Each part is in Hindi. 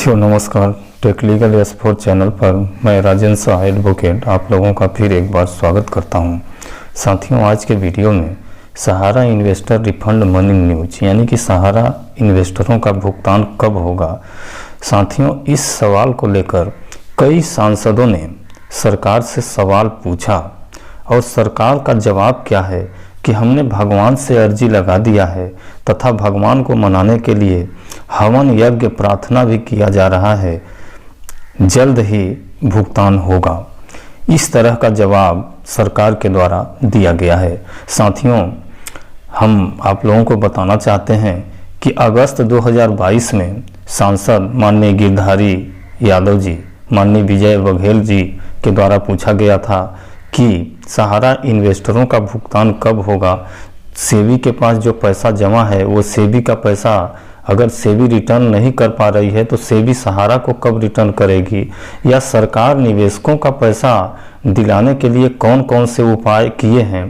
साथियों नमस्कार। टेक लीगल S4 चैनल पर मैं राजेंद्र शाह एडवोकेट आप लोगों का फिर एक बार स्वागत करता हूं। साथियों आज के वीडियो में सहारा इन्वेस्टर रिफंड मनी न्यूज यानी कि सहारा इन्वेस्टरों का भुगतान कब होगा। साथियों इस सवाल को लेकर कई सांसदों ने सरकार से सवाल पूछा और सरकार का जवाब क्या है कि हमने भगवान से अर्जी लगा दिया है तथा भगवान को मनाने के लिए हवन यज्ञ प्रार्थना भी किया जा रहा है, जल्द ही भुगतान होगा। इस तरह का जवाब सरकार के द्वारा दिया गया है। साथियों हम आप लोगों को बताना चाहते हैं कि अगस्त 2022 में सांसद माननीय गिरधारी यादव जी, माननीय विजय बघेल जी के द्वारा पूछा गया था कि सहारा इन्वेस्टरों का भुगतान कब होगा। सेबी के पास जो पैसा जमा है वो सेबी का पैसा अगर सेबी रिटर्न नहीं कर पा रही है तो सेबी सहारा को कब रिटर्न करेगी, या सरकार निवेशकों का पैसा दिलाने के लिए कौन कौन से उपाय किए हैं।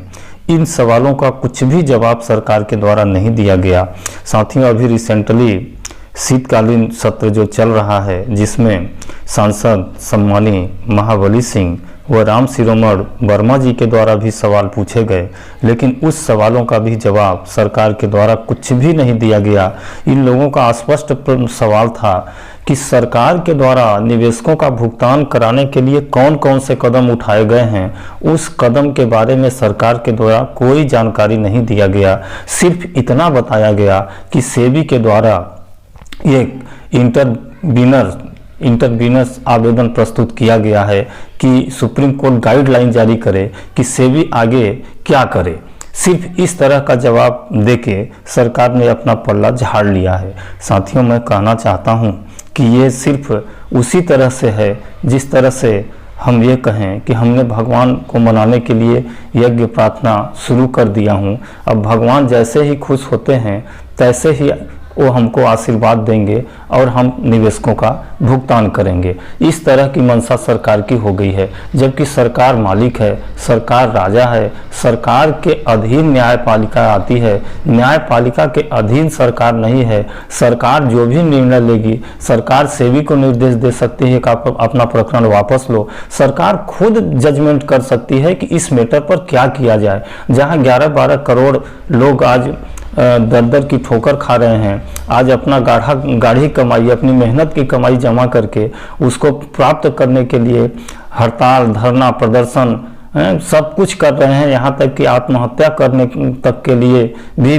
इन सवालों का कुछ भी जवाब सरकार के द्वारा नहीं दिया गया। साथियों अभी रिसेंटली शीतकालीन सत्र जो चल रहा है जिसमें सांसद सम्मानीय महाबली सिंह व राम शिरोमण वर्मा जी के द्वारा भी सवाल पूछे गए, लेकिन उस सवालों का भी जवाब सरकार के द्वारा कुछ भी नहीं दिया गया। इन लोगों का स्पष्ट सवाल था कि सरकार के द्वारा निवेशकों का भुगतान कराने के लिए कौन कौन से कदम उठाए गए हैं, उस कदम के बारे में सरकार के द्वारा कोई जानकारी नहीं दिया गया। सिर्फ इतना बताया गया कि सेबी के द्वारा एक इंटरवीनस आवेदन प्रस्तुत किया गया है कि सुप्रीम कोर्ट गाइडलाइन जारी करे कि सेबी आगे क्या करे। सिर्फ इस तरह का जवाब देके सरकार ने अपना पल्ला झाड़ लिया है। साथियों मैं कहना चाहता हूं कि ये सिर्फ उसी तरह से है जिस तरह से हम ये कहें कि हमने भगवान को मनाने के लिए यज्ञ प्रार्थना शुरू कर दिया हूं, अब भगवान जैसे ही खुश होते हैं तैसे ही वो हमको आशीर्वाद देंगे और हम निवेशकों का भुगतान करेंगे। इस तरह की मंशा सरकार की हो गई है, जबकि सरकार मालिक है, सरकार राजा है, सरकार के अधीन न्यायपालिका आती है, न्यायपालिका के अधीन सरकार नहीं है। सरकार जो भी निर्णय लेगी, सरकार सेबी को निर्देश दे सकती है कि आप अपना प्रकरण वापस लो। सरकार खुद जजमेंट कर सकती है कि इस मैटर पर क्या किया जाए। जहां 11-12 करोड़ लोग आज दर की ठोकर खा रहे हैं, आज अपना गाढ़ी कमाई, अपनी मेहनत की कमाई जमा करके उसको प्राप्त करने के लिए हड़ताल, धरना, प्रदर्शन सब कुछ कर रहे हैं, यहाँ तक कि आत्महत्या करने तक के लिए भी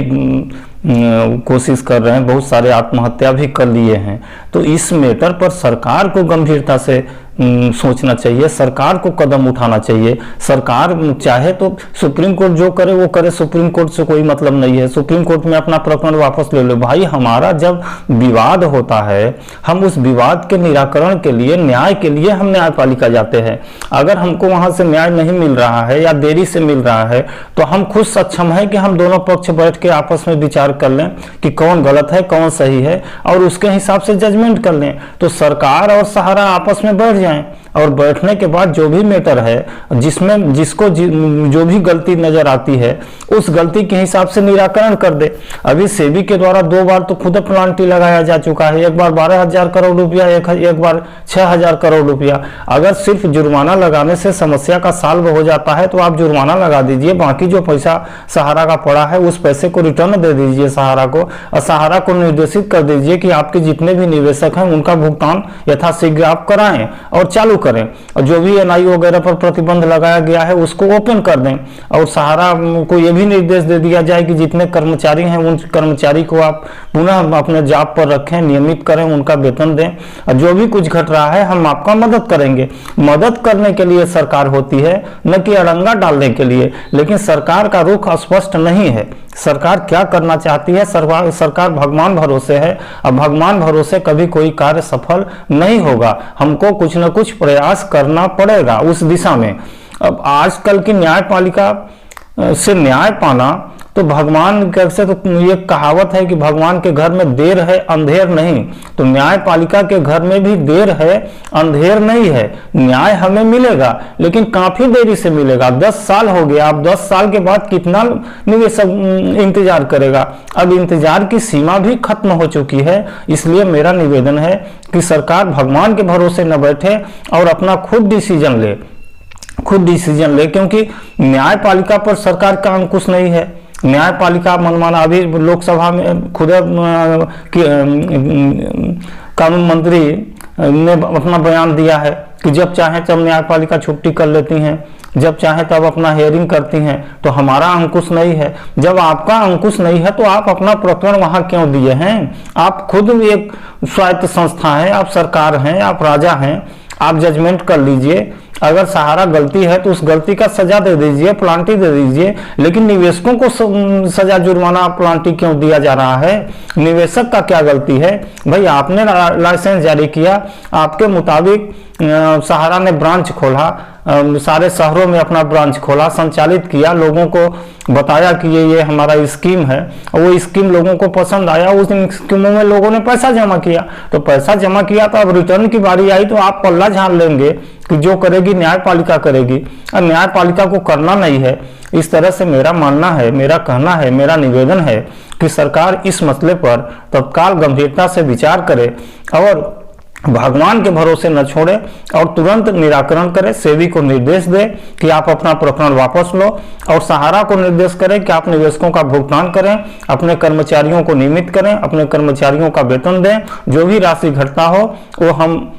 कोशिश कर रहे हैं, बहुत सारे आत्महत्या भी कर लिए हैं। तो इस मैटर पर सरकार को गंभीरता से सोचना चाहिए, सरकार को कदम उठाना चाहिए। सरकार चाहे तो सुप्रीम कोर्ट जो करे वो करे, सुप्रीम कोर्ट से कोई मतलब नहीं है, सुप्रीम कोर्ट में अपना प्रकरण वापस ले लो। भाई हमारा जब विवाद होता है हम उस विवाद के निराकरण के लिए, न्याय के लिए हम न्यायपालिका जाते हैं। अगर हमको वहां से न्याय नहीं मिल रहा है या देरी से मिल रहा है तो हम खुद सक्षम है कि हम दोनों पक्ष बैठ के आपस में विचार कर लें कि कौन गलत है कौन सही है और उसके हिसाब से जजमेंट कर लें। तो सरकार और सहारा आपस में बैठ जाएं और बैठने के बाद जो भी मैटर है जिसमें जिसको जो भी गलती नजर आती है उस गलती के हिसाब से निराकरण कर दे। अभी सेबी के द्वारा 2 बार तो खुद प्लांटी लगाया जा चुका है, एक बार 12,000 करोड़ रुपया, एक बार 6,000 करोड़ रुपया। अगर सिर्फ जुर्माना लगाने से समस्या का सॉल्व हो जाता है तो आप जुर्माना लगा दीजिए, बाकी जो पैसा सहारा का पड़ा है उस पैसे को रिटर्न दे दीजिए सहारा को, और सहारा को निर्देशित कर दीजिए कि आपके जितने भी निवेशक हैं उनका भुगतान यथाशीघ्र आप कराएं और चालू करें। और जो भी एनआई वगैरह पर प्रतिबंध लगाया गया है उसको ओपन कर दें और सहारा को यह भी निर्देश दे दिया जाए कि जितने कर्मचारी हैं उन कर्मचारी को आप पुनः अपने जॉब पर रखें, नियमित करें, उनका वेतन दें। और जो भी कुछ घट रहा है हम आपका मदद करेंगे। मदद करने के लिए सरकार होती है, न कि अड़ंगा डालने के लिए। लेकिन सरकार का रुख स्पष्ट नहीं है, सरकार क्या करना चाहती है। सरकार भगवान भरोसे है, अब भगवान भरोसे कभी कोई कार्य सफल नहीं होगा। हमको कुछ न कुछ प्रयास करना पड़ेगा उस दिशा में। अब आजकल की न्यायपालिका से न्याय पाना तो भगवान कैसे, तो ये कहावत है कि भगवान के घर में देर है अंधेर नहीं, तो न्यायपालिका के घर में भी देर है अंधेर नहीं है। न्याय हमें मिलेगा लेकिन काफी देरी से मिलेगा। 10 साल हो गया, अब 10 साल के बाद कितना निवेशक इंतजार करेगा। अब इंतजार की सीमा भी खत्म हो चुकी है। इसलिए मेरा निवेदन है कि सरकार भगवान के भरोसे न बैठे और अपना खुद डिसीजन ले, क्योंकि न्यायपालिका पर सरकार का अंकुश नहीं है। न्यायपालिका मनमाना, अभी लोकसभा में खुद कानून मंत्री ने अपना बयान दिया है कि जब चाहे तब न्यायपालिका छुट्टी कर लेती हैं, जब चाहे तब अपना हेयरिंग करती हैं। तो हमारा अंकुश नहीं है। जब आपका अंकुश नहीं है तो आप अपना प्रकरण वहां क्यों दिए हैं? आप खुद एक स्वायत्त संस्था है, आप सरकार हैं, आप राजा हैं, आप जजमेंट कर लीजिए। अगर सहारा गलती है तो उस गलती का सजा दे दीजिए, प्लांटी दे दीजिए। लेकिन निवेशकों को सजा जुर्माना प्लांटी क्यों दिया जा रहा है? निवेशक का क्या गलती है? भाई आपने लाइसेंस जारी किया, आपके मुताबिक सहारा ने ब्रांच खोला, सारे शहरों में अपना ब्रांच खोला, संचालित किया, लोगों को बताया कि ये हमारा स्कीम है, और वो स्कीम लोगों को पसंद आया। उस स्कीमों में लोगों ने पैसा जमा किया, तो पैसा जमा किया तो अब रिटर्न की बारी आई तो आप पल्ला झाड़ लेंगे कि जो करेगी न्यायपालिका करेगी, और न्यायपालिका को करना नहीं है। इस तरह से मेरा मानना है, मेरा कहना है, मेरा निवेदन है कि सरकार इस मसले पर तत्काल गंभीरता से विचार करे और भगवान के भरोसे न छोड़े और तुरंत निराकरण करे। सेबी को निर्देश दे कि आप अपना प्रकरण वापस लो, और सहारा को निर्देश करें कि आप निवेशकों का भुगतान करें, अपने कर्मचारियों को नियमित करें, अपने कर्मचारियों का वेतन दें, जो भी राशि घटता हो वो हम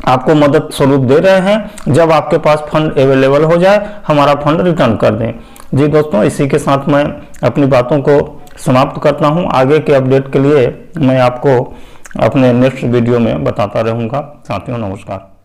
आपको मदद स्वरूप दे रहे हैं। जब आपके पास फंड अवेलेबल हो जाए हमारा फंड रिटर्न कर दें। जी दोस्तों, इसी के साथ मैं अपनी बातों को समाप्त करता हूं। आगे के अपडेट के लिए मैं आपको अपने नेक्स्ट वीडियो में बताता रहूंगा। साथियों नमस्कार।